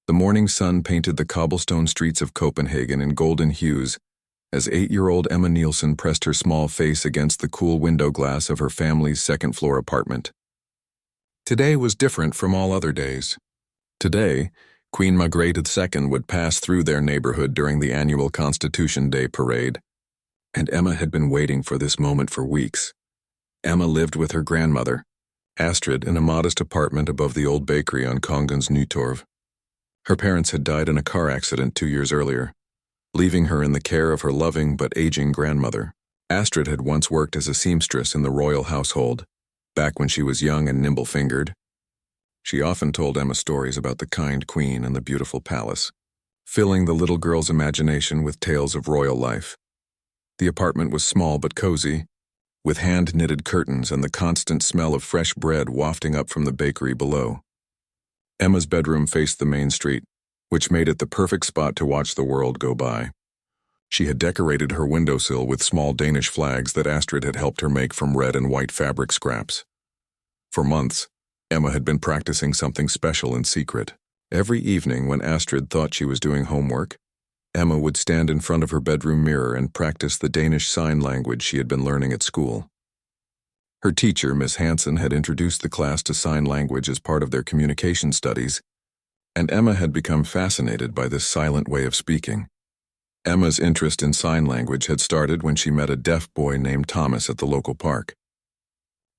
The morning sun painted the cobblestone streets of Copenhagen in golden hues as 8-year-old Emma Nielsen pressed her small face against the cool window glass of her family's second-floor apartment. Today was different from all other days. Today, Queen Margrethe II would pass through their neighborhood during the annual Constitution Day parade, and Emma had been waiting for this moment for weeks. Emma lived with her grandmother, Astrid, in a modest apartment above the old bakery on Kongens Nytorv. Her parents had died in a car accident 2 years earlier, leaving her in the care of her loving but aging grandmother. Astrid had once worked as a seamstress in the royal household, back when she was young and nimble-fingered. She often told Emma stories about the kind queen and the beautiful palace, filling the little girl's imagination with tales of royal life. The apartment was small but cozy, with hand-knitted curtains and the constant smell of fresh bread wafting up from the bakery below. Emma's bedroom faced the main street, which made it the perfect spot to watch the world go by. She had decorated her windowsill with small Danish flags that Astrid had helped her make from red and white fabric scraps. For months, Emma had been practicing something special in secret. Every evening when Astrid thought she was doing homework, Emma would stand in front of her bedroom mirror and practice the Danish sign language she had been learning at school. Her teacher, Miss Hansen, had introduced the class to sign language as part of their communication studies, and Emma had become fascinated by this silent way of speaking. Emma's interest in sign language had started when she met a deaf boy named Thomas at the local park.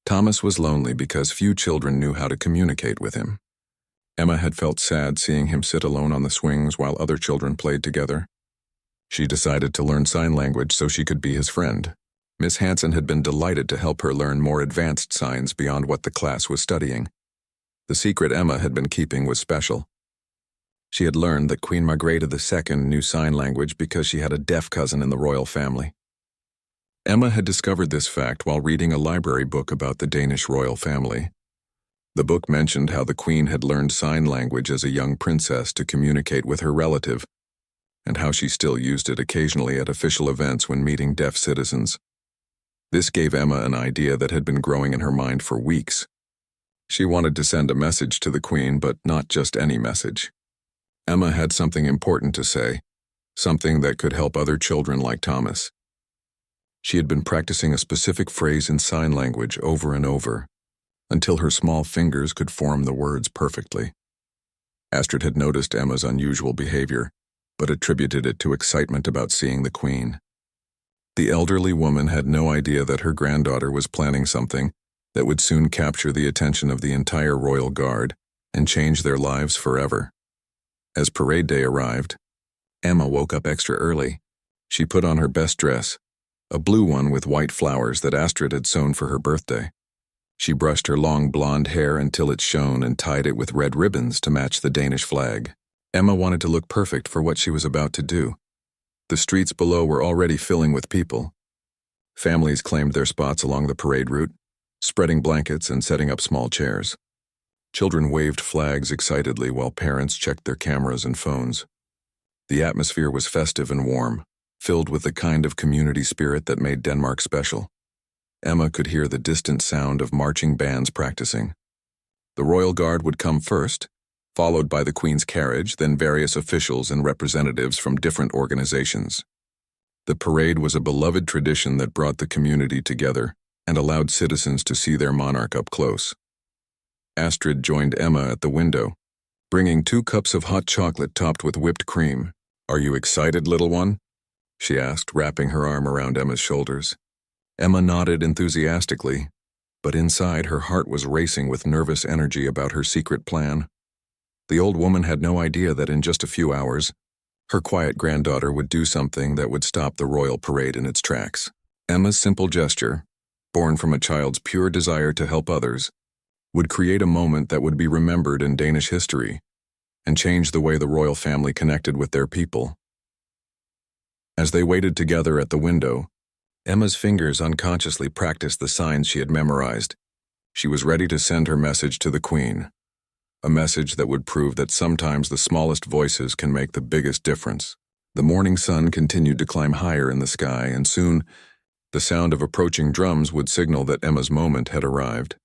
Thomas was lonely because few children knew how to communicate with him. Emma had felt sad seeing him sit alone on the swings while other children played together. She decided to learn sign language so she could be his friend. Miss Hansen had been delighted to help her learn more advanced signs beyond what the class was studying. The secret Emma had been keeping was special. She had learned that Queen Margrethe II knew sign language because she had a deaf cousin in the royal family. Emma had discovered this fact while reading a library book about the Danish royal family. The book mentioned how the queen had learned sign language as a young princess to communicate with her relative, and how she still used it occasionally at official events when meeting deaf citizens. This gave Emma an idea that had been growing in her mind for weeks. She wanted to send a message to the queen, but not just any message. Emma had something important to say, something that could help other children like Thomas. She had been practicing a specific phrase in sign language over and over, until her small fingers could form the words perfectly. Astrid had noticed Emma's unusual behavior, but attributed it to excitement about seeing the queen. The elderly woman had no idea that her granddaughter was planning something that would soon capture the attention of the entire royal guard and change their lives forever. As parade day arrived, Emma woke up extra early. She put on her best dress, a blue one with white flowers that Astrid had sewn for her birthday. She brushed her long blonde hair until it shone and tied it with red ribbons to match the Danish flag. Emma wanted to look perfect for what she was about to do. The streets below were already filling with people. Families claimed their spots along the parade route, spreading blankets and setting up small chairs. Children waved flags excitedly while parents checked their cameras and phones. The atmosphere was festive and warm, filled with the kind of community spirit that made Denmark special. Emma could hear the distant sound of marching bands practicing. The royal guard would come first, followed by the Queen's carriage, then various officials and representatives from different organizations. The parade was a beloved tradition that brought the community together and allowed citizens to see their monarch up close. Astrid joined Emma at the window, bringing 2 cups of hot chocolate topped with whipped cream. "Are you excited, little one?" she asked, wrapping her arm around Emma's shoulders. Emma nodded enthusiastically, but inside her heart was racing with nervous energy about her secret plan. The old woman had no idea that in just a few hours, her quiet granddaughter would do something that would stop the royal parade in its tracks. Emma's simple gesture, born from a child's pure desire to help others, would create a moment that would be remembered in Danish history and change the way the royal family connected with their people. As they waited together at the window, Emma's fingers unconsciously practiced the signs she had memorized. She was ready to send her message to the Queen, a message that would prove that sometimes the smallest voices can make the biggest difference. The morning sun continued to climb higher in the sky, and soon the sound of approaching drums would signal that Emma's moment had arrived.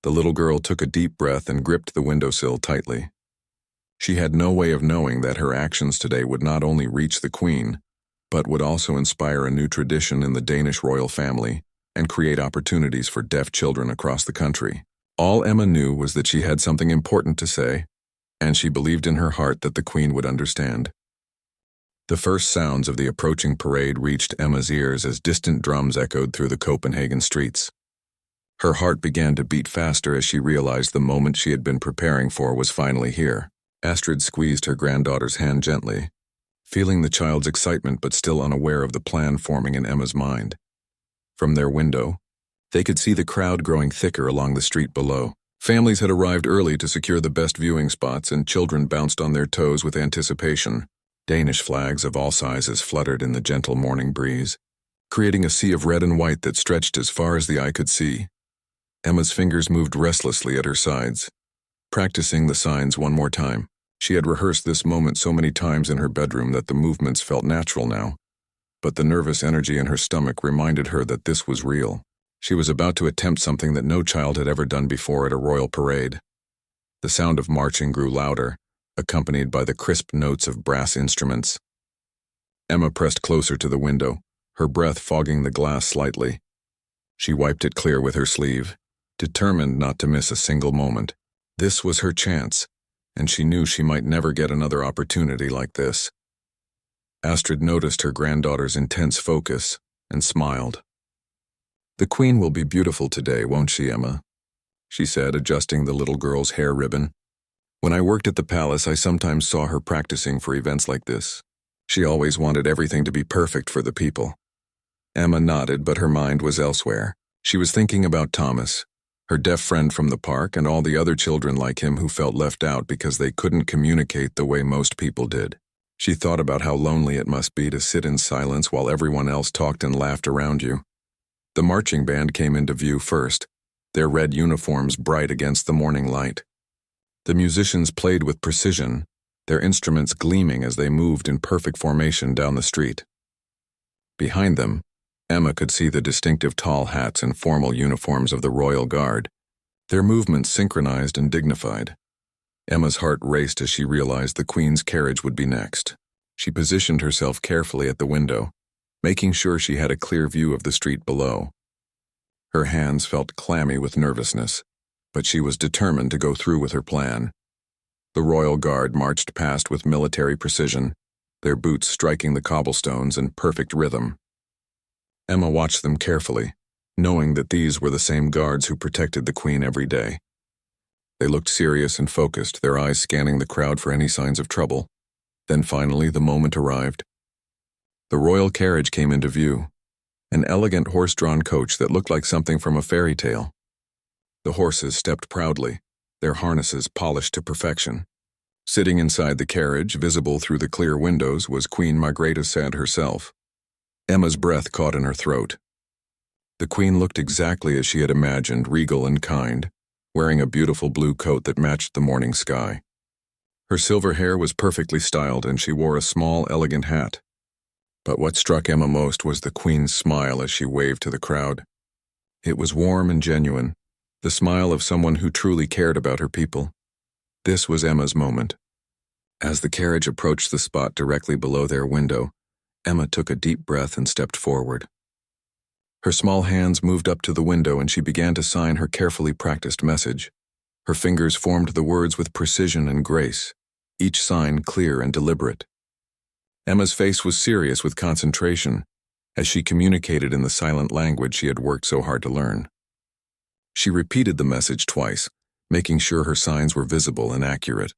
The little girl took a deep breath and gripped the windowsill tightly. She had no way of knowing that her actions today would not only reach the Queen, but would also inspire a new tradition in the Danish royal family and create opportunities for deaf children across the country. All Emma knew was that she had something important to say, and she believed in her heart that the Queen would understand. The first sounds of the approaching parade reached Emma's ears as distant drums echoed through the Copenhagen streets. Her heart began to beat faster as she realized the moment she had been preparing for was finally here. Astrid squeezed her granddaughter's hand gently, feeling the child's excitement but still unaware of the plan forming in Emma's mind. From their window, they could see the crowd growing thicker along the street below. Families had arrived early to secure the best viewing spots, and children bounced on their toes with anticipation. Danish flags of all sizes fluttered in the gentle morning breeze, creating a sea of red and white that stretched as far as the eye could see. Emma's fingers moved restlessly at her sides, practicing the signs one more time. She had rehearsed this moment so many times in her bedroom that the movements felt natural now, but the nervous energy in her stomach reminded her that this was real. She was about to attempt something that no child had ever done before at a royal parade. The sound of marching grew louder, accompanied by the crisp notes of brass instruments. Emma pressed closer to the window, her breath fogging the glass slightly. She wiped it clear with her sleeve, determined not to miss a single moment. This was her chance, and she knew she might never get another opportunity like this. Astrid noticed her granddaughter's intense focus and smiled. "The Queen will be beautiful today, won't she, Emma?" she said, adjusting the little girl's hair ribbon. "When I worked at the palace, I sometimes saw her practicing for events like this. She always wanted everything to be perfect for the people." Emma nodded, but her mind was elsewhere. She was thinking about Thomas, her deaf friend from the park, and all the other children like him who felt left out because they couldn't communicate the way most people did. She thought about how lonely it must be to sit in silence while everyone else talked and laughed around you. The marching band came into view first, their red uniforms bright against the morning light. The musicians played with precision, their instruments gleaming as they moved in perfect formation down the street. Behind them, Emma could see the distinctive tall hats and formal uniforms of the Royal Guard, their movements synchronized and dignified. Emma's heart raced as she realized the Queen's carriage would be next. She positioned herself carefully at the window, making sure she had a clear view of the street below. Her hands felt clammy with nervousness, but she was determined to go through with her plan. The Royal Guard marched past with military precision, their boots striking the cobblestones in perfect rhythm. Emma watched them carefully, knowing that these were the same guards who protected the Queen every day. They looked serious and focused, their eyes scanning the crowd for any signs of trouble. Then finally, the moment arrived. The royal carriage came into view, an elegant horse-drawn coach that looked like something from a fairy tale. The horses stepped proudly, their harnesses polished to perfection. Sitting inside the carriage, visible through the clear windows, was Queen Margrethe Sand herself. Emma's breath caught in her throat. The Queen looked exactly as she had imagined, regal and kind, wearing a beautiful blue coat that matched the morning sky. Her silver hair was perfectly styled, and she wore a small, elegant hat. But what struck Emma most was the Queen's smile as she waved to the crowd. It was warm and genuine, the smile of someone who truly cared about her people. This was Emma's moment. As the carriage approached the spot directly below their window, Emma took a deep breath and stepped forward. Her small hands moved up to the window and she began to sign her carefully practiced message. Her fingers formed the words with precision and grace, each sign clear and deliberate. Emma's face was serious with concentration as she communicated in the silent language she had worked so hard to learn. She repeated the message twice, making sure her signs were visible and accurate.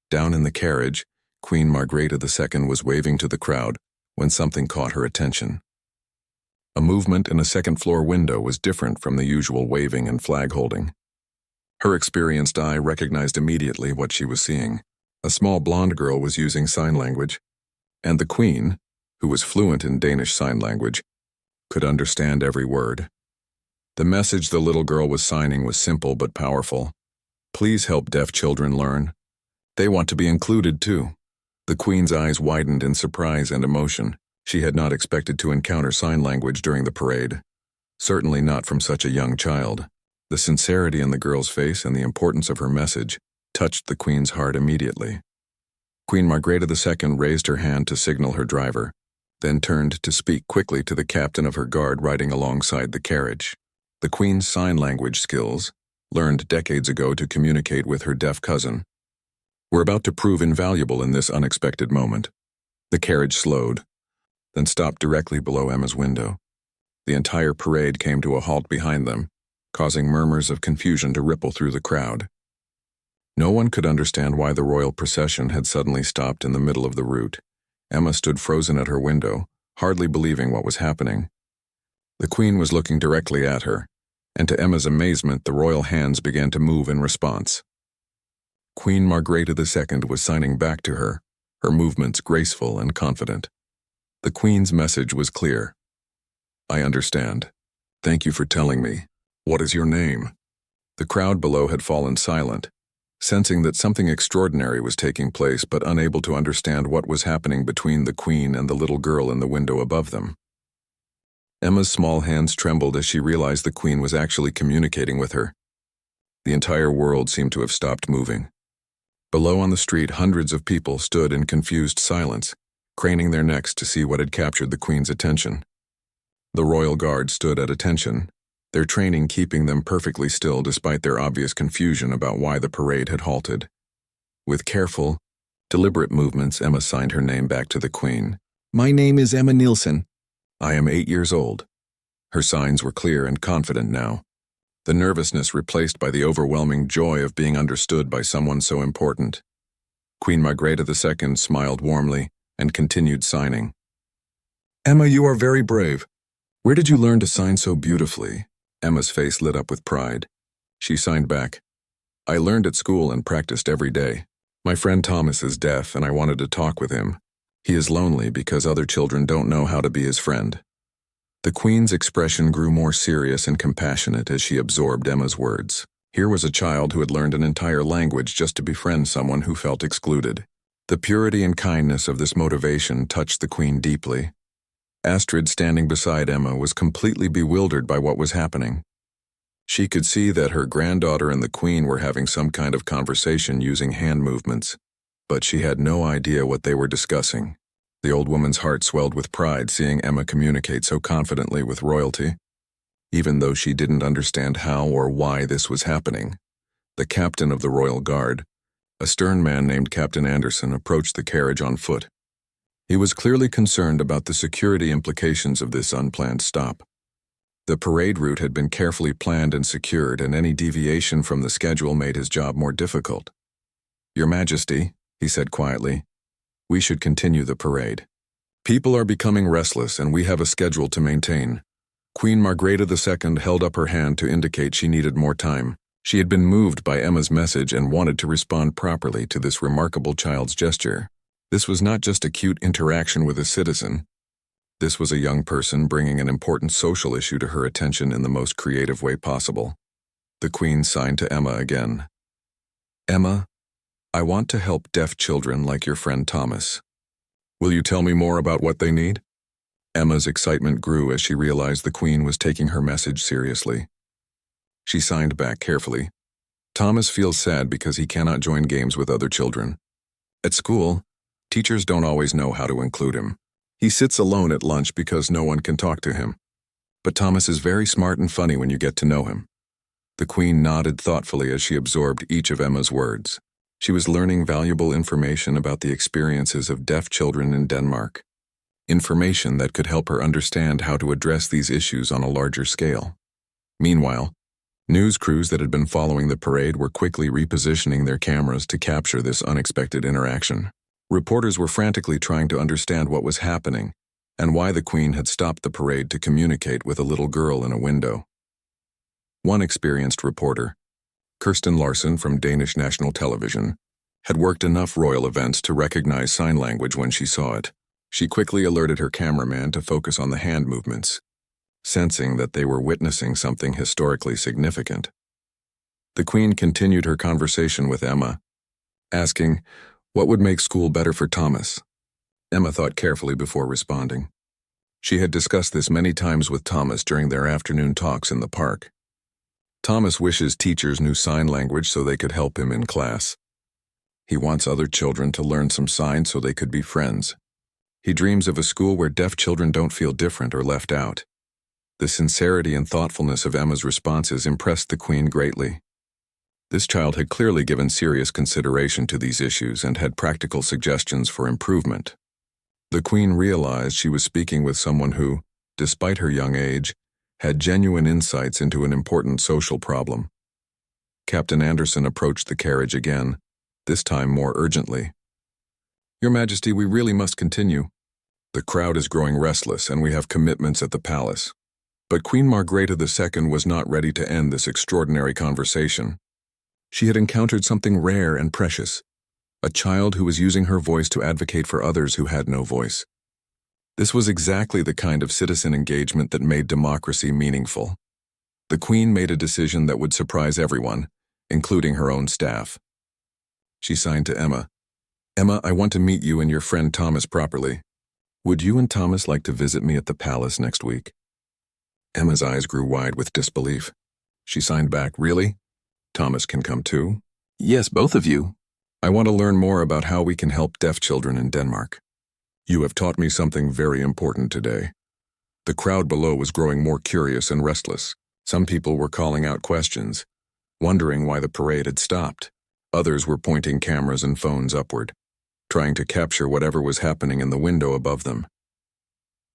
Down in the carriage, Queen Margrethe II was waving to the crowd when something caught her attention. A movement in a second-floor window was different from the usual waving and flag-holding. Her experienced eye recognized immediately what she was seeing. A small blonde girl was using sign language, and the Queen, who was fluent in Danish sign language, could understand every word. The message the little girl was signing was simple but powerful. Please help deaf children learn. They want to be included too. The Queen's eyes widened in surprise and emotion. She had not expected to encounter sign language during the parade. Certainly not from such a young child. The sincerity in the girl's face and the importance of her message touched the Queen's heart immediately. Queen Margrethe II raised her hand to signal her driver, then turned to speak quickly to the captain of her guard riding alongside the carriage. The Queen's sign language skills, learned decades ago to communicate with her deaf cousin, were about to prove invaluable in this unexpected moment. The carriage slowed, then stopped directly below Emma's window. The entire parade came to a halt behind them, causing murmurs of confusion to ripple through the crowd. No one could understand why the royal procession had suddenly stopped in the middle of the route. Emma stood frozen at her window, hardly believing what was happening. The Queen was looking directly at her, and to Emma's amazement, the royal hands began to move in response. Queen Margrethe II was signing back to her, her movements graceful and confident. The Queen's message was clear. "I understand. Thank you for telling me. What is your name?" The crowd below had fallen silent, sensing that something extraordinary was taking place but unable to understand what was happening between the Queen and the little girl in the window above them. Emma's small hands trembled as she realized the Queen was actually communicating with her. The entire world seemed to have stopped moving. Below on the street, hundreds of people stood in confused silence, craning their necks to see what had captured the Queen's attention. The royal guard stood at attention, their training keeping them perfectly still despite their obvious confusion about why the parade had halted. With careful, deliberate movements, Emma signed her name back to the Queen. "My name is Emma Nielsen. I am 8 years old." Her signs were clear and confident now, the nervousness replaced by the overwhelming joy of being understood by someone so important. Queen Margrethe II smiled warmly and continued signing. "Emma, you are very brave. Where did you learn to sign so beautifully?" Emma's face lit up with pride. She signed back. "I learned at school and practiced every day. My friend Thomas is deaf and I wanted to talk with him. He is lonely because other children don't know how to be his friend." The Queen's expression grew more serious and compassionate as she absorbed Emma's words. Here was a child who had learned an entire language just to befriend someone who felt excluded. The purity and kindness of this motivation touched the Queen deeply. Astrid, standing beside Emma, was completely bewildered by what was happening. She could see that her granddaughter and the Queen were having some kind of conversation using hand movements, but she had no idea what they were discussing. The old woman's heart swelled with pride seeing Emma communicate so confidently with royalty. Even though she didn't understand how or why this was happening, the captain of the royal guard, a stern man named Captain Anderson, approached the carriage on foot. He was clearly concerned about the security implications of this unplanned stop. The parade route had been carefully planned and secured, and any deviation from the schedule made his job more difficult. "Your Majesty," he said quietly, "we should continue the parade. People are becoming restless and we have a schedule to maintain." Queen Margrethe II held up her hand to indicate she needed more time. She had been moved by Emma's message and wanted to respond properly to this remarkable child's gesture. This was not just a cute interaction with a citizen. This was a young person bringing an important social issue to her attention in the most creative way possible. The Queen signed to Emma again. "Emma, I want to help deaf children like your friend Thomas. Will you tell me more about what they need?" Emma's excitement grew as she realized the Queen was taking her message seriously. She signed back carefully. "Thomas feels sad because he cannot join games with other children. At school, teachers don't always know how to include him. He sits alone at lunch because no one can talk to him. But Thomas is very smart and funny when you get to know him." The Queen nodded thoughtfully as she absorbed each of Emma's words. She was learning valuable information about the experiences of deaf children in Denmark. Information that could help her understand how to address these issues on a larger scale. Meanwhile, news crews that had been following the parade were quickly repositioning their cameras to capture this unexpected interaction. Reporters were frantically trying to understand what was happening and why the Queen had stopped the parade to communicate with a little girl in a window. One experienced reporter, Kirsten Larsen from Danish national television, had worked enough royal events to recognize sign language when she saw it. She quickly alerted her cameraman to focus on the hand movements, sensing that they were witnessing something historically significant. The Queen continued her conversation with Emma, asking, "What would make school better for Thomas?" Emma thought carefully before responding. She had discussed this many times with Thomas during their afternoon talks in the park. Thomas wishes teachers knew sign language so they could help him in class. He wants other children to learn some signs so they could be friends. He dreams of a school where deaf children don't feel different or left out. The sincerity and thoughtfulness of Emma's responses impressed the Queen greatly. This child had clearly given serious consideration to these issues and had practical suggestions for improvement. The Queen realized she was speaking with someone who, despite her young age, had genuine insights into an important social problem. Captain Anderson approached the carriage again, this time more urgently. "Your Majesty, we really must continue. The crowd is growing restless and we have commitments at the palace." But Queen Margrethe II was not ready to end this extraordinary conversation. She had encountered something rare and precious, a child who was using her voice to advocate for others who had no voice. This was exactly the kind of citizen engagement that made democracy meaningful. The Queen made a decision that would surprise everyone, including her own staff. She signed to Emma. "Emma, I want to meet you and your friend Thomas properly. Would you and Thomas like to visit me at the palace next week?" Emma's eyes grew wide with disbelief. She signed back, "Really? Thomas can come too?" "Yes, both of you. I want to learn more about how we can help deaf children in Denmark." "You have taught me something very important today." The crowd below was growing more curious and restless. Some people were calling out questions, wondering why the parade had stopped. Others were pointing cameras and phones upward, trying to capture whatever was happening in the window above them.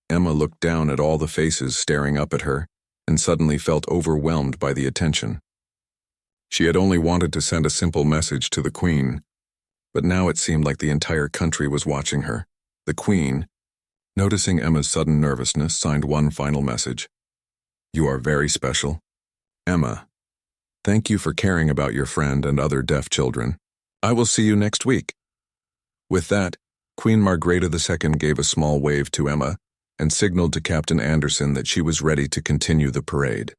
Emma looked down at all the faces staring up at her and suddenly felt overwhelmed by the attention. She had only wanted to send a simple message to the Queen, but now it seemed like the entire country was watching her. The Queen, noticing Emma's sudden nervousness, signed one final message. "You are very special. Emma, thank you for caring about your friend and other deaf children. I will see you next week." With that, Queen Margrethe II gave a small wave to Emma and signaled to Captain Anderson that she was ready to continue the parade.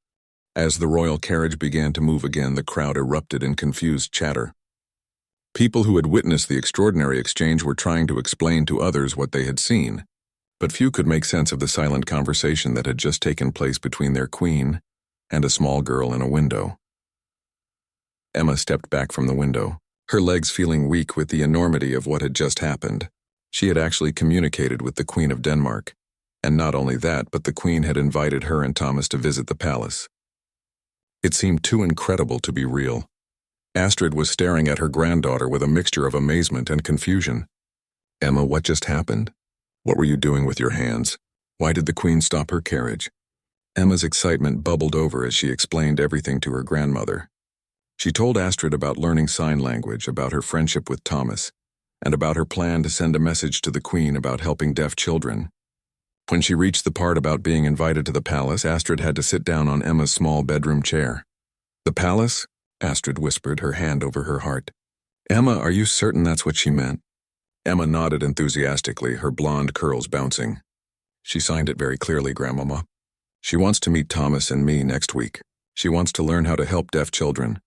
As the royal carriage began to move again, the crowd erupted in confused chatter. People who had witnessed the extraordinary exchange were trying to explain to others what they had seen, but few could make sense of the silent conversation that had just taken place between their queen and a small girl in a window. Emma stepped back from the window, her legs feeling weak with the enormity of what had just happened. She had actually communicated with the Queen of Denmark, and not only that, but the Queen had invited her and Thomas to visit the palace. It seemed too incredible to be real. Astrid was staring at her granddaughter with a mixture of amazement and confusion. "Emma, what just happened? What were you doing with your hands? Why did the Queen stop her carriage?" Emma's excitement bubbled over as she explained everything to her grandmother. She told Astrid about learning sign language, about her friendship with Thomas, and about her plan to send a message to the Queen about helping deaf children. When she reached the part about being invited to the palace, Astrid had to sit down on Emma's small bedroom chair. "The palace?" Astrid whispered, her hand over her heart. "Emma, are you certain that's what she meant?" Emma nodded enthusiastically, her blonde curls bouncing. "She signed it very clearly, Grandmama. She wants to meet Thomas and me next week. She wants to learn how to help deaf children."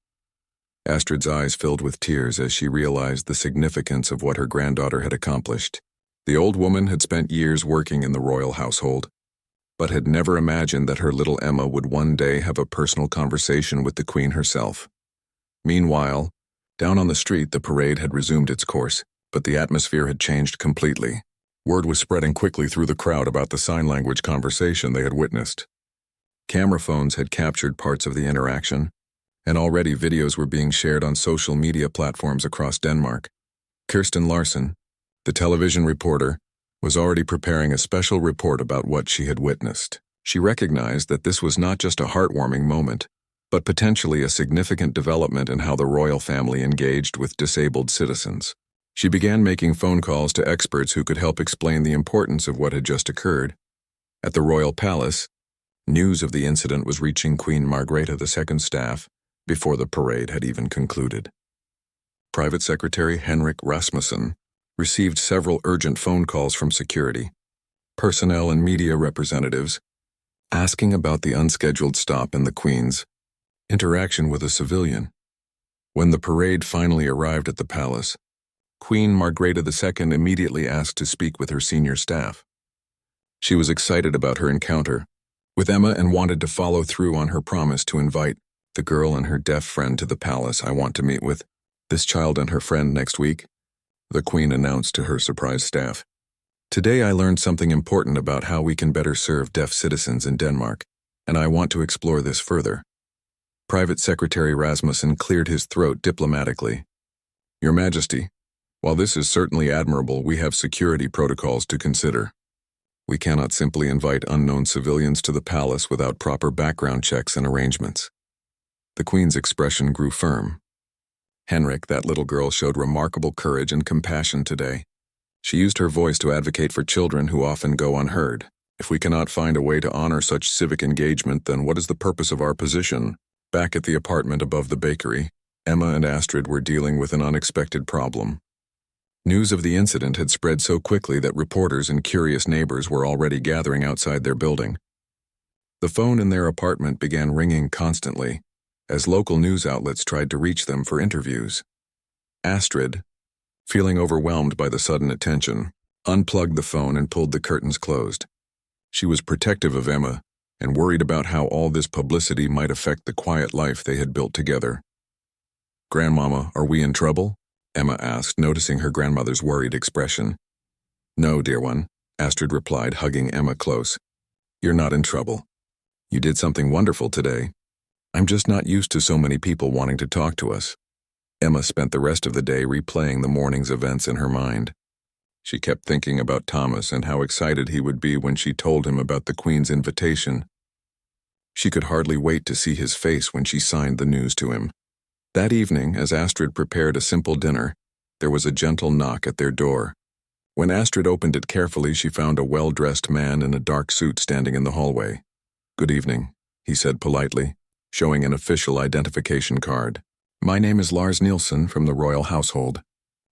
Astrid's eyes filled with tears as she realized the significance of what her granddaughter had accomplished. The old woman had spent years working in the royal household, but had never imagined that her little Emma would one day have a personal conversation with the Queen herself. Meanwhile, down on the street, the parade had resumed its course, but the atmosphere had changed completely. Word was spreading quickly through the crowd about the sign language conversation they had witnessed. Camera phones had captured parts of the interaction, and already videos were being shared on social media platforms across Denmark. Kirsten Larsen, the television reporter, was already preparing a special report about what she had witnessed. She recognized that this was not just a heartwarming moment, but potentially a significant development in how the royal family engaged with disabled citizens. She began making phone calls to experts who could help explain the importance of what had just occurred. At the royal palace, news of the incident was reaching Queen Margrethe II's staff before the parade had even concluded. Private Secretary Henrik Rasmussen received several urgent phone calls from security, personnel and media representatives, asking about the unscheduled stop in the Queen's interaction with a civilian. When the parade finally arrived at the palace, Queen Margrethe II immediately asked to speak with her senior staff. She was excited about her encounter with Emma and wanted to follow through on her promise to invite the girl and her deaf friend to the palace. "I want to meet with This child and her friend next week, the Queen announced to her surprised staff. Today I learned something important about how we can better serve deaf citizens in Denmark, and I want to explore this further. Private Secretary Rasmussen cleared his throat diplomatically. Your Majesty, while this is certainly admirable, we have security protocols to consider. We cannot simply invite unknown civilians to the palace without proper background checks and arrangements. The Queen's expression grew firm. Henrik, that little girl, showed remarkable courage and compassion today. She used her voice to advocate for children who often go unheard. If we cannot find a way to honor such civic engagement, then what is the purpose of our position? Back at the apartment above the bakery, Emma and Astrid were dealing with an unexpected problem. News of the incident had spread so quickly that reporters and curious neighbors were already gathering outside their building. The phone in their apartment began ringing constantly, as local news outlets tried to reach them for interviews. Astrid, feeling overwhelmed by the sudden attention, unplugged the phone and pulled the curtains closed. She was protective of Emma and worried about how all this publicity might affect the quiet life they had built together. "Grandmama, are we in trouble?" Emma asked, noticing her grandmother's worried expression. "No, dear one," Astrid replied, hugging Emma close. "You're not in trouble. You did something wonderful today. I'm just not used to so many people wanting to talk to us." Emma spent the rest of the day replaying the morning's events in her mind. She kept thinking about Thomas and how excited he would be when she told him about the Queen's invitation. She could hardly wait to see his face when she signed the news to him. That evening, as Astrid prepared a simple dinner, there was a gentle knock at their door. When Astrid opened it carefully, she found a well-dressed man in a dark suit standing in the hallway. "Good evening," he said politely, showing an official identification card. "My name is Lars Nielsen from the royal household.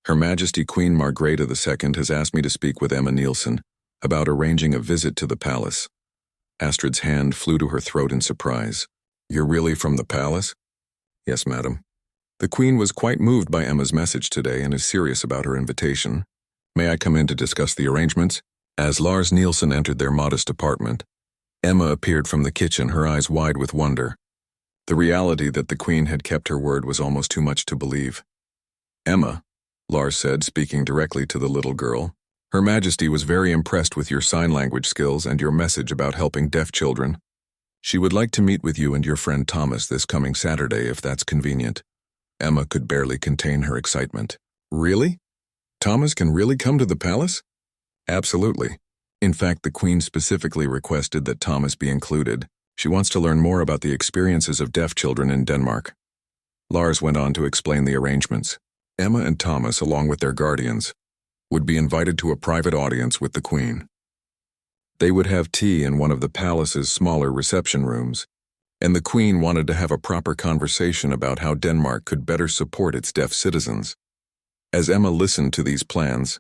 Her Majesty Queen Margrethe II has asked me to speak with Emma Nielsen about arranging a visit to the palace." Astrid's hand flew to her throat in surprise. "You're really from the palace?" "Yes, madam." The Queen was quite moved by Emma's message today and is serious about her invitation. "May I come in to discuss the arrangements?" As Lars Nielsen entered their modest apartment, Emma appeared from the kitchen, her eyes wide with wonder. The reality that the Queen had kept her word was almost too much to believe. "Emma," Lars said, speaking directly to the little girl, "Her Majesty was very impressed with your sign language skills and your message about helping deaf children. She would like to meet with you and your friend Thomas this coming Saturday, if that's convenient." Emma could barely contain her excitement. "Really? Thomas can really come to the palace?" "Absolutely. In fact, the Queen specifically requested that Thomas be included. She wants to learn more about the experiences of deaf children in Denmark." Lars went on to explain the arrangements. Emma and Thomas, along with their guardians, would be invited to a private audience with the Queen. They would have tea in one of the palace's smaller reception rooms, and the Queen wanted to have a proper conversation about how Denmark could better support its deaf citizens. As Emma listened to these plans,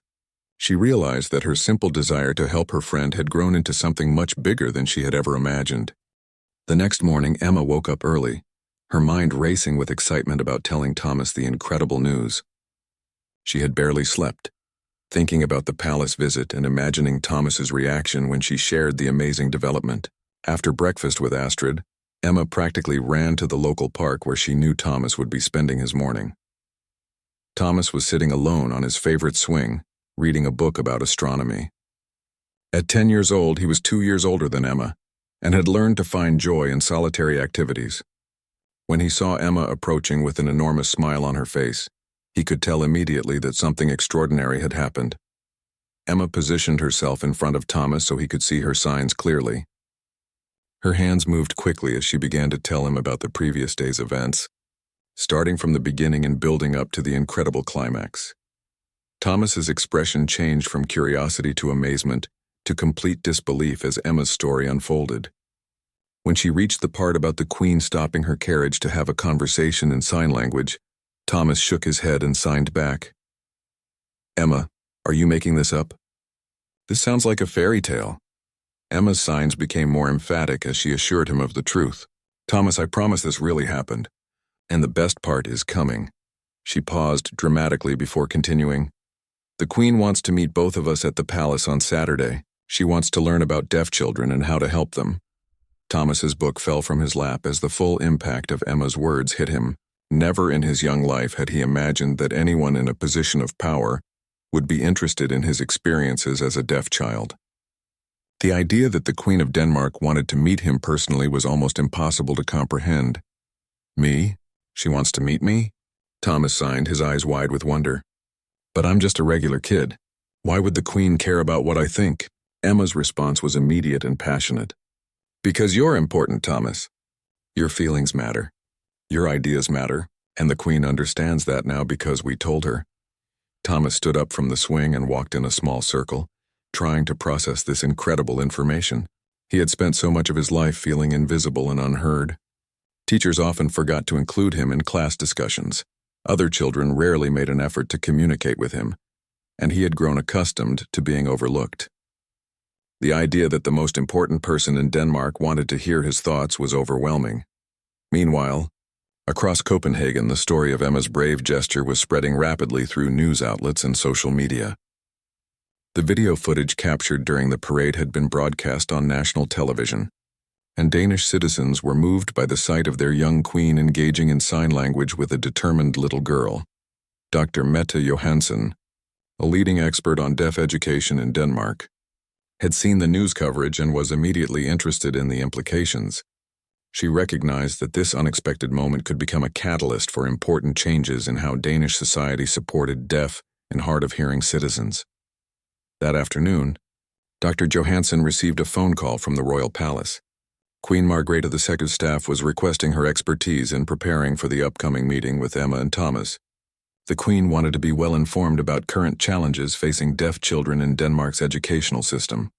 she realized that her simple desire to help her friend had grown into something much bigger than she had ever imagined. The next morning, Emma woke up early, her mind racing with excitement about telling Thomas the incredible news. She had barely slept, thinking about the palace visit and imagining Thomas's reaction when she shared the amazing development. After breakfast with Astrid, Emma practically ran to the local park where she knew Thomas would be spending his morning. Thomas was sitting alone on his favorite swing, reading a book about astronomy. At 10 years old, he was 2 years older than Emma, and had learned to find joy in solitary activities. When he saw Emma approaching with an enormous smile on her face, he could tell immediately that something extraordinary had happened. Emma positioned herself in front of Thomas so he could see her signs clearly. Her hands moved quickly as she began to tell him about the previous day's events, starting from the beginning and building up to the incredible climax. Thomas's expression changed from curiosity to amazement to complete disbelief as Emma's story unfolded. When she reached the part about the Queen stopping her carriage to have a conversation in sign language, Thomas shook his head and signed back. "Emma, are you making this up? This sounds like a fairy tale." Emma's signs became more emphatic as she assured him of the truth. "Thomas, I promise this really happened. And the best part is coming." She paused dramatically before continuing. "The Queen wants to meet both of us at the palace on Saturday. She wants to learn about deaf children and how to help them." Thomas's book fell from his lap as the full impact of Emma's words hit him. Never in his young life had he imagined that anyone in a position of power would be interested in his experiences as a deaf child. The idea that the Queen of Denmark wanted to meet him personally was almost impossible to comprehend. Me? She wants to meet me? Thomas signed, his eyes wide with wonder. But I'm just a regular kid. Why would the Queen care about what I think? Emma's response was immediate and passionate. Because you're important, Thomas. Your feelings matter. Your ideas matter, and the Queen understands that now because we told her. Thomas stood up from the swing and walked in a small circle, trying to process this incredible information. He had spent so much of his life feeling invisible and unheard. Teachers often forgot to include him in class discussions. Other children rarely made an effort to communicate with him, and he had grown accustomed to being overlooked. The idea that the most important person in Denmark wanted to hear his thoughts was overwhelming. Meanwhile, across Copenhagen, the story of Emma's brave gesture was spreading rapidly through news outlets and social media. The video footage captured during the parade had been broadcast on national television, and Danish citizens were moved by the sight of their young queen engaging in sign language with a determined little girl. Dr. Mette Johansen, a leading expert on deaf education in Denmark, had seen the news coverage and was immediately interested in the implications. She recognized that this unexpected moment could become a catalyst for important changes in how Danish society supported deaf and hard-of-hearing citizens. That afternoon, Dr. Johansen received a phone call from the royal palace. Queen Margrethe II's staff was requesting her expertise in preparing for the upcoming meeting with Emma and Thomas. The Queen wanted to be well informed about current challenges facing deaf children in Denmark's educational system.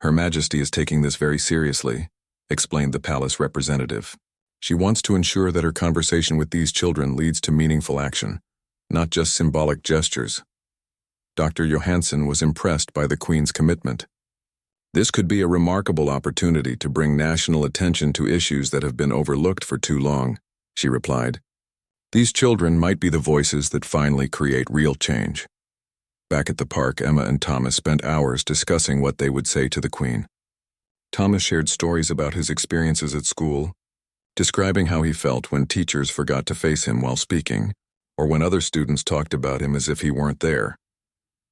Her Majesty is taking this very seriously, explained the palace representative. She wants to ensure that her conversation with these children leads to meaningful action, not just symbolic gestures. Dr. Johansen was impressed by the Queen's commitment. This could be a remarkable opportunity to bring national attention to issues that have been overlooked for too long, she replied. These children might be the voices that finally create real change. Back at the park, Emma and Thomas spent hours discussing what they would say to the Queen. Thomas shared stories about his experiences at school, describing how he felt when teachers forgot to face him while speaking, or when other students talked about him as if he weren't there.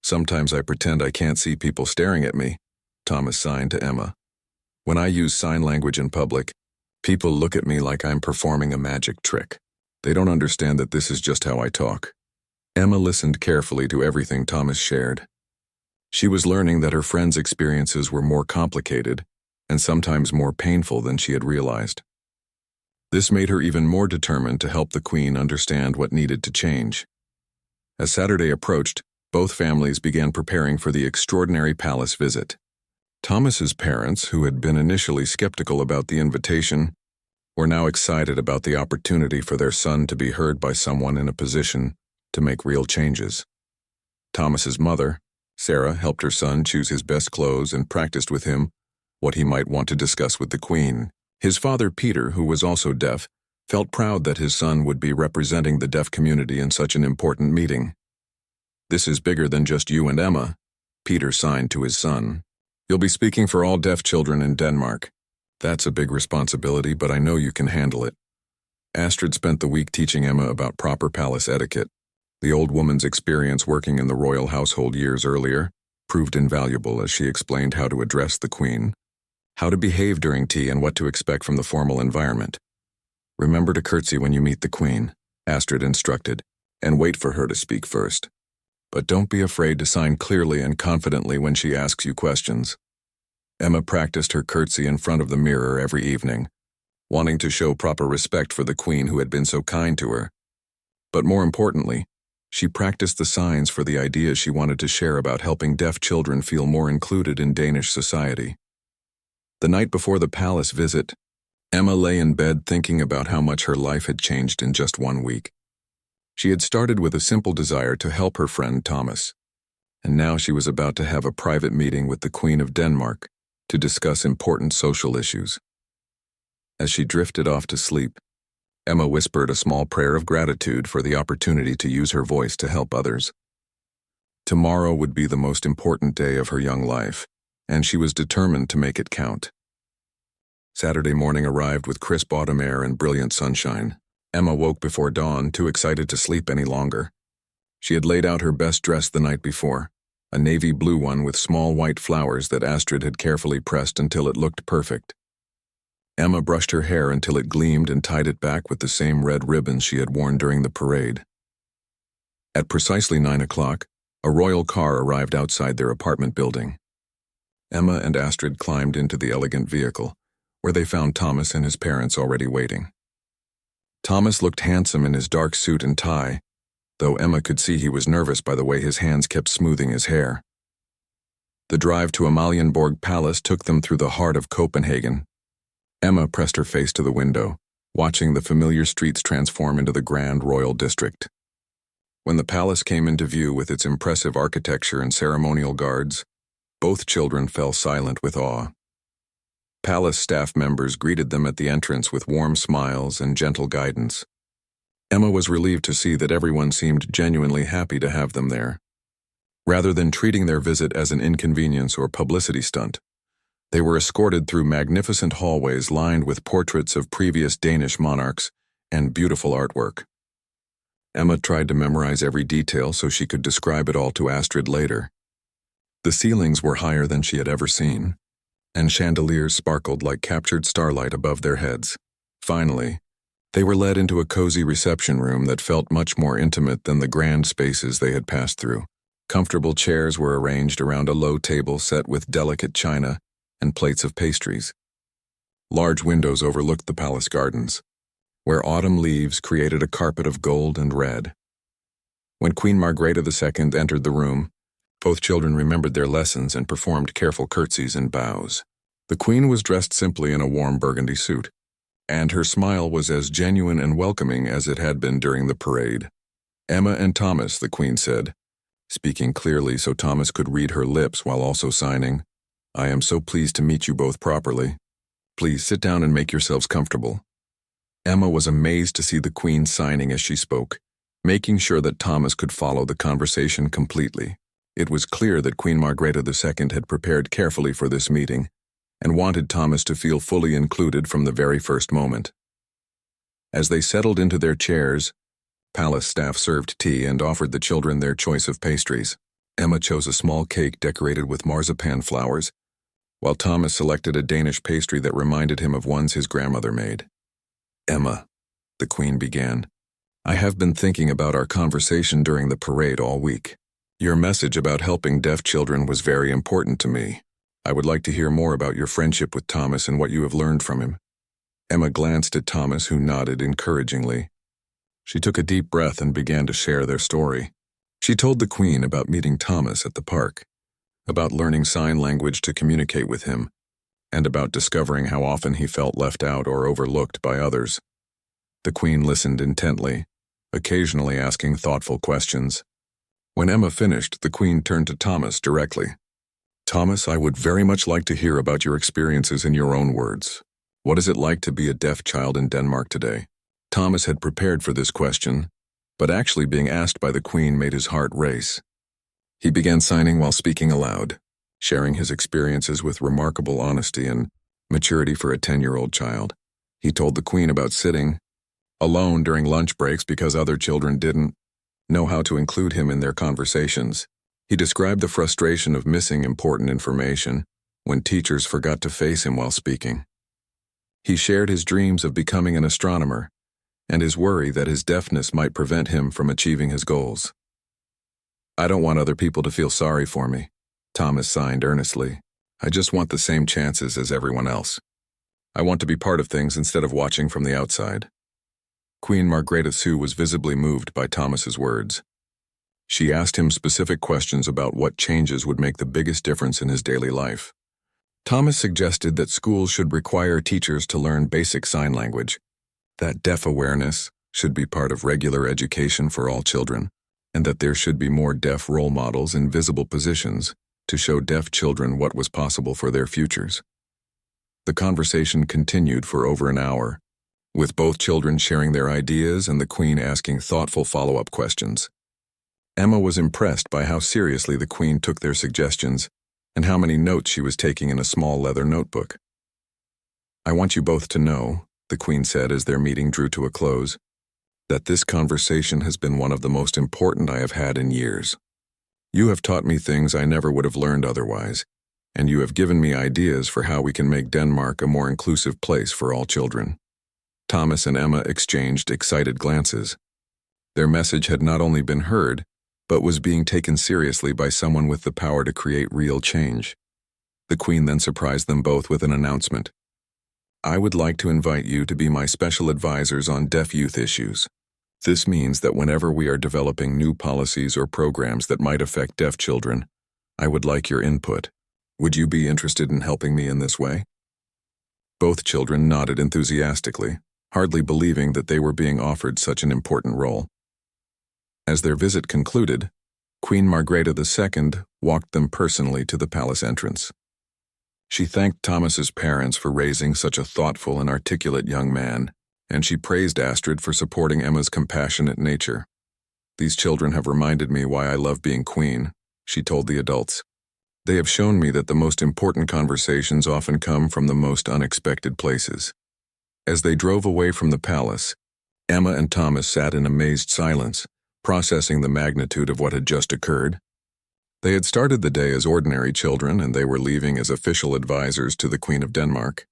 Sometimes I pretend I can't see people staring at me, Thomas signed to Emma. When I use sign language in public, people look at me like I'm performing a magic trick. They don't understand that this is just how I talk. Emma listened carefully to everything Thomas shared. She was learning that her friend's experiences were more complicated and sometimes more painful than she had realized. This made her even more determined to help the Queen understand what needed to change. As Saturday approached, both families began preparing for the extraordinary palace visit. Thomas's parents, who had been initially skeptical about the invitation, were now excited about the opportunity for their son to be heard by someone in a position to make real changes. Thomas's mother, Sarah, helped her son choose his best clothes and practiced with him what he might want to discuss with the Queen. His father, Peter, who was also deaf, felt proud that his son would be representing the deaf community in such an important meeting. This is bigger than just you and Emma, Peter signed to his son. You'll be speaking for all deaf children in Denmark. That's a big responsibility, but I know you can handle it. Astrid spent the week teaching Emma about proper palace etiquette. The old woman's experience working in the royal household years earlier proved invaluable as she explained how to address the Queen, how to behave during tea, and what to expect from the formal environment. Remember to curtsy when you meet the Queen, Astrid instructed, and wait for her to speak first. But don't be afraid to sign clearly and confidently when she asks you questions. Emma practiced her curtsy in front of the mirror every evening, wanting to show proper respect for the Queen who had been so kind to her. But more importantly, she practiced the signs for the ideas she wanted to share about helping deaf children feel more included in Danish society. The night before the palace visit, Emma lay in bed thinking about how much her life had changed in just 1 week. She had started with a simple desire to help her friend Thomas, and now she was about to have a private meeting with the Queen of Denmark to discuss important social issues. As she drifted off to sleep, Emma whispered a small prayer of gratitude for the opportunity to use her voice to help others. Tomorrow would be the most important day of her young life, and she was determined to make it count. Saturday morning arrived with crisp autumn air and brilliant sunshine. Emma woke before dawn, too excited to sleep any longer. She had laid out her best dress the night before, a navy blue one with small white flowers that Astrid had carefully pressed until it looked perfect. Emma brushed her hair until it gleamed and tied it back with the same red ribbons she had worn during the parade. At precisely 9 o'clock, a royal car arrived outside their apartment building. Emma and Astrid climbed into the elegant vehicle, where they found Thomas and his parents already waiting. Thomas looked handsome in his dark suit and tie, though Emma could see he was nervous by the way his hands kept smoothing his hair. The drive to Amalienborg Palace took them through the heart of Copenhagen. Emma pressed her face to the window, watching the familiar streets transform into the grand royal district. When the palace came into view with its impressive architecture and ceremonial guards, both children fell silent with awe. Palace staff members greeted them at the entrance with warm smiles and gentle guidance. Emma was relieved to see that everyone seemed genuinely happy to have them there. Rather than treating their visit as an inconvenience or publicity stunt, they were escorted through magnificent hallways lined with portraits of previous Danish monarchs and beautiful artwork. Emma tried to memorize every detail so she could describe it all to Astrid later. The ceilings were higher than she had ever seen, and chandeliers sparkled like captured starlight above their heads. Finally, they were led into a cozy reception room that felt much more intimate than the grand spaces they had passed through. Comfortable chairs were arranged around a low table set with delicate china and plates of pastries. Large windows overlooked the palace gardens, where autumn leaves created a carpet of gold and red. When Queen Margrethe II entered the room, both children remembered their lessons and performed careful curtsies and bows. The queen was dressed simply in a warm burgundy suit, and her smile was as genuine and welcoming as it had been during the parade. "Emma and Thomas," the queen said, speaking clearly so Thomas could read her lips while also signing, "I am so pleased to meet you both properly. Please sit down and make yourselves comfortable." Emma was amazed to see the queen signing as she spoke, making sure that Thomas could follow the conversation completely. It was clear that Queen Margrethe II had prepared carefully for this meeting and wanted Thomas to feel fully included from the very first moment. As they settled into their chairs, palace staff served tea and offered the children their choice of pastries. Emma chose a small cake decorated with marzipan flowers, while Thomas selected a Danish pastry that reminded him of ones his grandmother made. "Emma," the queen began, "I have been thinking about our conversation during the parade all week. Your message about helping deaf children was very important to me. I would like to hear more about your friendship with Thomas and what you have learned from him." Emma glanced at Thomas, who nodded encouragingly. She took a deep breath and began to share their story. She told the queen about meeting Thomas at the park, about learning sign language to communicate with him, and about discovering how often he felt left out or overlooked by others. The queen listened intently, occasionally asking thoughtful questions. When Emma finished, the queen turned to Thomas directly. "Thomas, I would very much like to hear about your experiences in your own words. What is it like to be a deaf child in Denmark today?" Thomas had prepared for this question, but actually being asked by the queen made his heart race. He began signing while speaking aloud, sharing his experiences with remarkable honesty and maturity for a 10-year-old child. He told the queen about sitting alone during lunch breaks because other children didn't know how to include him in their conversations. He described the frustration of missing important information when teachers forgot to face him while speaking. He shared his dreams of becoming an astronomer and his worry that his deafness might prevent him from achieving his goals. "I don't want other people to feel sorry for me," Thomas signed earnestly. "I just want the same chances as everyone else. I want to be part of things instead of watching from the outside." Queen Margrethe II was visibly moved by Thomas's words. She asked him specific questions about what changes would make the biggest difference in his daily life. Thomas suggested that schools should require teachers to learn basic sign language, that deaf awareness should be part of regular education for all children, and that there should be more deaf role models in visible positions to show deaf children what was possible for their futures. The conversation continued for over an hour, with both children sharing their ideas and the queen asking thoughtful follow-up questions. Emma was impressed by how seriously the queen took their suggestions and how many notes she was taking in a small leather notebook. "I want you both to know," the queen said as their meeting drew to a close, that this conversation has been one of the most important I have had in years. You have taught me things I never would have learned otherwise, and you have given me ideas for how we can make Denmark a more inclusive place for all children." Thomas and Emma exchanged excited glances. Their message had not only been heard, but was being taken seriously by someone with the power to create real change. The Queen then surprised them both with an announcement. "I would like to invite you to be my special advisors on deaf youth issues. This means that whenever we are developing new policies or programs that might affect deaf children, I would like your input. Would you be interested in helping me in this way?" Both children nodded enthusiastically, hardly believing that they were being offered such an important role. As their visit concluded, Queen Margrethe II walked them personally to the palace entrance. She thanked Thomas's parents for raising such a thoughtful and articulate young man, and she praised Astrid for supporting Emma's compassionate nature. "These children have reminded me why I love being queen," she told the adults. "They have shown me that the most important conversations often come from the most unexpected places." As they drove away from the palace, Emma and Thomas sat in amazed silence, processing the magnitude of what had just occurred. They had started the day as ordinary children, and they were leaving as official advisors to the Queen of Denmark.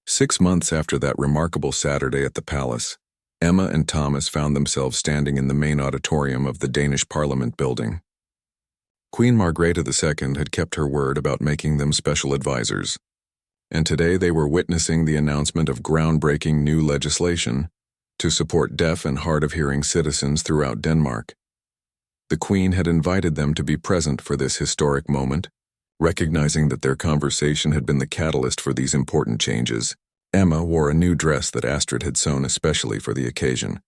6 months after that remarkable Saturday at the palace, Emma and Thomas found themselves standing in the main auditorium of the Danish Parliament building. Queen Margrethe II had kept her word about making them special advisors, and today they were witnessing the announcement of groundbreaking new legislation to support deaf and hard-of-hearing citizens throughout Denmark. The Queen had invited them to be present for this historic moment, recognizing that their conversation had been the catalyst for these important changes. Emma wore a new dress that Astrid had sewn especially for the occasion,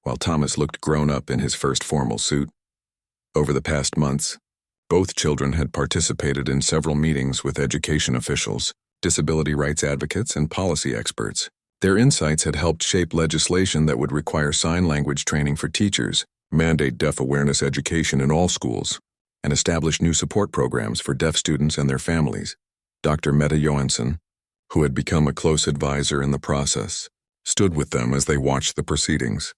while Thomas looked grown up in his first formal suit. Over the past months, both children had participated in several meetings with education officials, disability rights advocates, and policy experts. Their insights had helped shape legislation that would require sign language training for teachers, mandate deaf awareness education in all schools, and establish new support programs for deaf students and their families. Dr. Mette Johansson, who had become a close advisor in the process, stood with them as they watched the proceedings.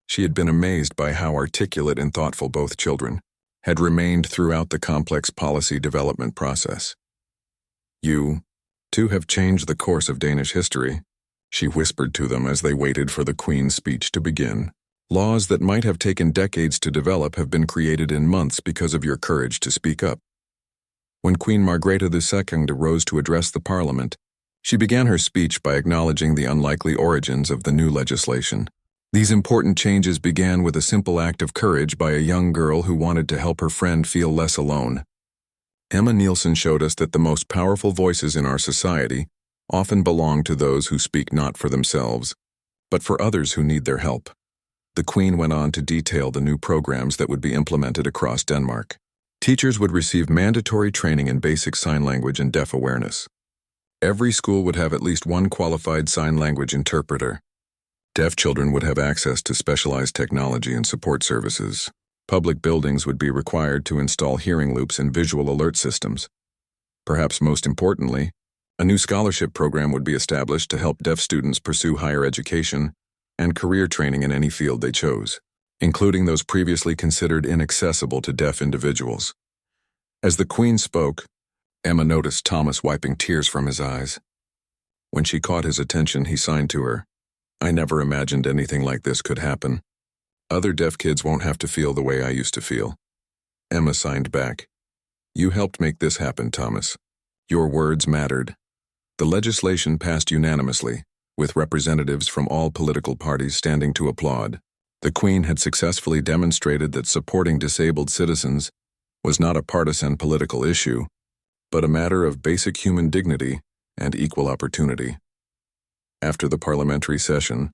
She had been amazed by how articulate and thoughtful both children had remained throughout the complex policy development process. "You, too, have changed the course of Danish history," she whispered to them as they waited for the Queen's speech to begin. "Laws that might have taken decades to develop have been created in months because of your courage to speak up." When Queen Margrethe II rose to address the Parliament, she began her speech by acknowledging the unlikely origins of the new legislation. These important changes began with a simple act of courage by a young girl who wanted to help her friend feel less alone. Emma Nielsen showed us that the most powerful voices in our society often belong to those who speak not for themselves, but for others who need their help. The Queen went on to detail the new programs that would be implemented across Denmark. Teachers would receive mandatory training in basic sign language and deaf awareness. Every school would have at least one qualified sign language interpreter. Deaf children would have access to specialized technology and support services. Public buildings would be required to install hearing loops and visual alert systems. Perhaps most importantly, a new scholarship program would be established to help deaf students pursue higher education and career training in any field they chose, including those previously considered inaccessible to deaf individuals. As the Queen spoke, Emma noticed Thomas wiping tears from his eyes. When she caught his attention, he signed to her. "I never imagined anything like this could happen. Other deaf kids won't have to feel the way I used to feel." Emma signed back. "You helped make this happen, Thomas. Your words mattered." The legislation passed unanimously, with representatives from all political parties standing to applaud. The Queen had successfully demonstrated that supporting disabled citizens was not a partisan political issue, but a matter of basic human dignity and equal opportunity. After the parliamentary session,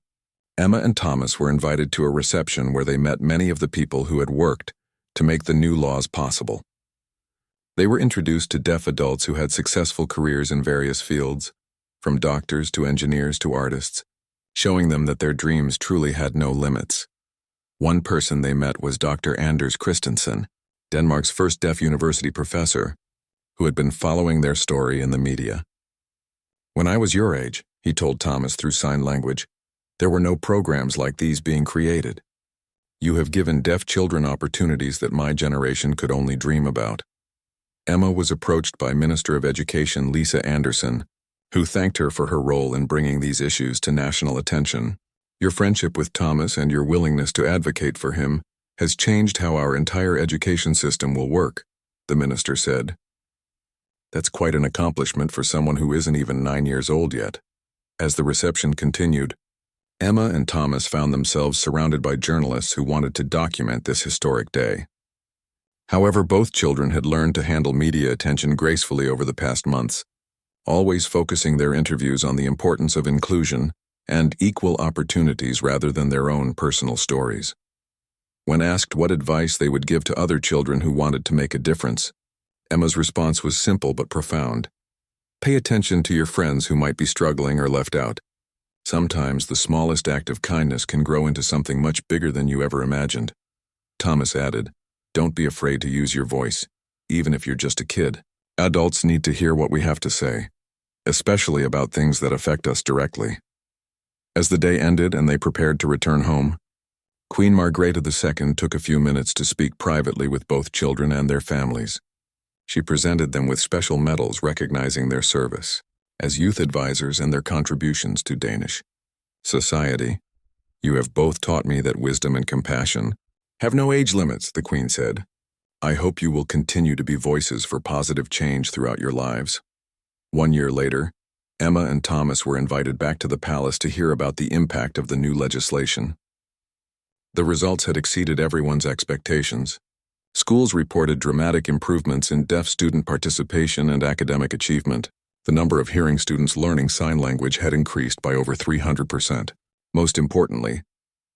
Emma and Thomas were invited to a reception where they met many of the people who had worked to make the new laws possible. They were introduced to deaf adults who had successful careers in various fields, from doctors to engineers to artists, showing them that their dreams truly had no limits. One person they met was Dr. Anders Christensen, Denmark's first deaf university professor, who had been following their story in the media. "When I was your age," he told Thomas through sign language, There were no programs like these being created. You have given deaf children opportunities that my generation could only dream about. Emma was approached by Minister of Education Lisa Anderson, who thanked her for her role in bringing these issues to national attention. Your friendship with Thomas and your willingness to advocate for him has changed how our entire education system will work, the minister said. That's quite an accomplishment for someone who isn't even 9 years old yet. As the reception continued, Emma and Thomas found themselves surrounded by journalists who wanted to document this historic day. However, both children had learned to handle media attention gracefully over the past months, always focusing their interviews on the importance of inclusion and equal opportunities rather than their own personal stories. When asked what advice they would give to other children who wanted to make a difference, Emma's response was simple but profound. Pay attention to your friends who might be struggling or left out. Sometimes the smallest act of kindness can grow into something much bigger than you ever imagined. Thomas added, don't be afraid to use your voice, even if you're just a kid. Adults need to hear what we have to say, especially about things that affect us directly. As the day ended and they prepared to return home, Queen Margrethe II took a few minutes to speak privately with both children and their families. She presented them with special medals recognizing their service as youth advisors and their contributions to Danish society. You have both taught me that wisdom and compassion have no age limits, the Queen said. I hope you will continue to be voices for positive change throughout your lives. 1 year later, Emma and Thomas were invited back to the palace to hear about the impact of the new legislation. The results had exceeded everyone's expectations. Schools reported dramatic improvements in deaf student participation and academic achievement. The number of hearing students learning sign language had increased by over 300%. Most importantly,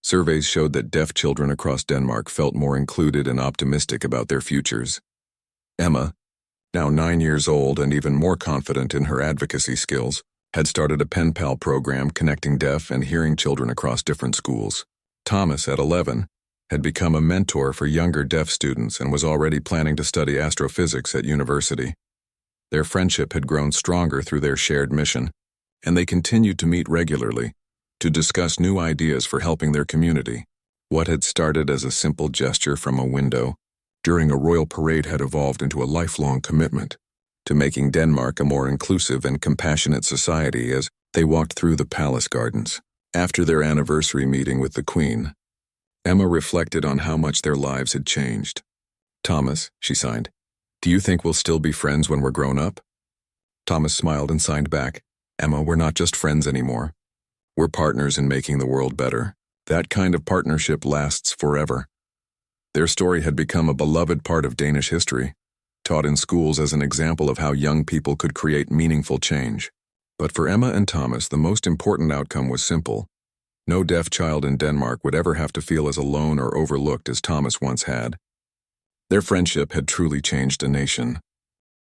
surveys showed that deaf children across Denmark felt more included and optimistic about their futures. Emma, now 9 years old and even more confident in her advocacy skills, had started a pen pal program connecting deaf and hearing children across different schools. Thomas, at 11, had become a mentor for younger deaf students and was already planning to study astrophysics at university. Their friendship had grown stronger through their shared mission, and they continued to meet regularly to discuss new ideas for helping their community. What had started as a simple gesture from a window during a royal parade had evolved into a lifelong commitment to making Denmark a more inclusive and compassionate society as they walked through the palace gardens. After their anniversary meeting with the Queen, Emma reflected on how much their lives had changed. Thomas, she signed, do you think we'll still be friends when we're grown up? Thomas smiled and signed back, Emma, we're not just friends anymore. We're partners in making the world better. That kind of partnership lasts forever. Their story had become a beloved part of Danish history, taught in schools as an example of how young people could create meaningful change. But for Emma and Thomas, the most important outcome was simple. No deaf child in Denmark would ever have to feel as alone or overlooked as Thomas once had. Their friendship had truly changed a nation.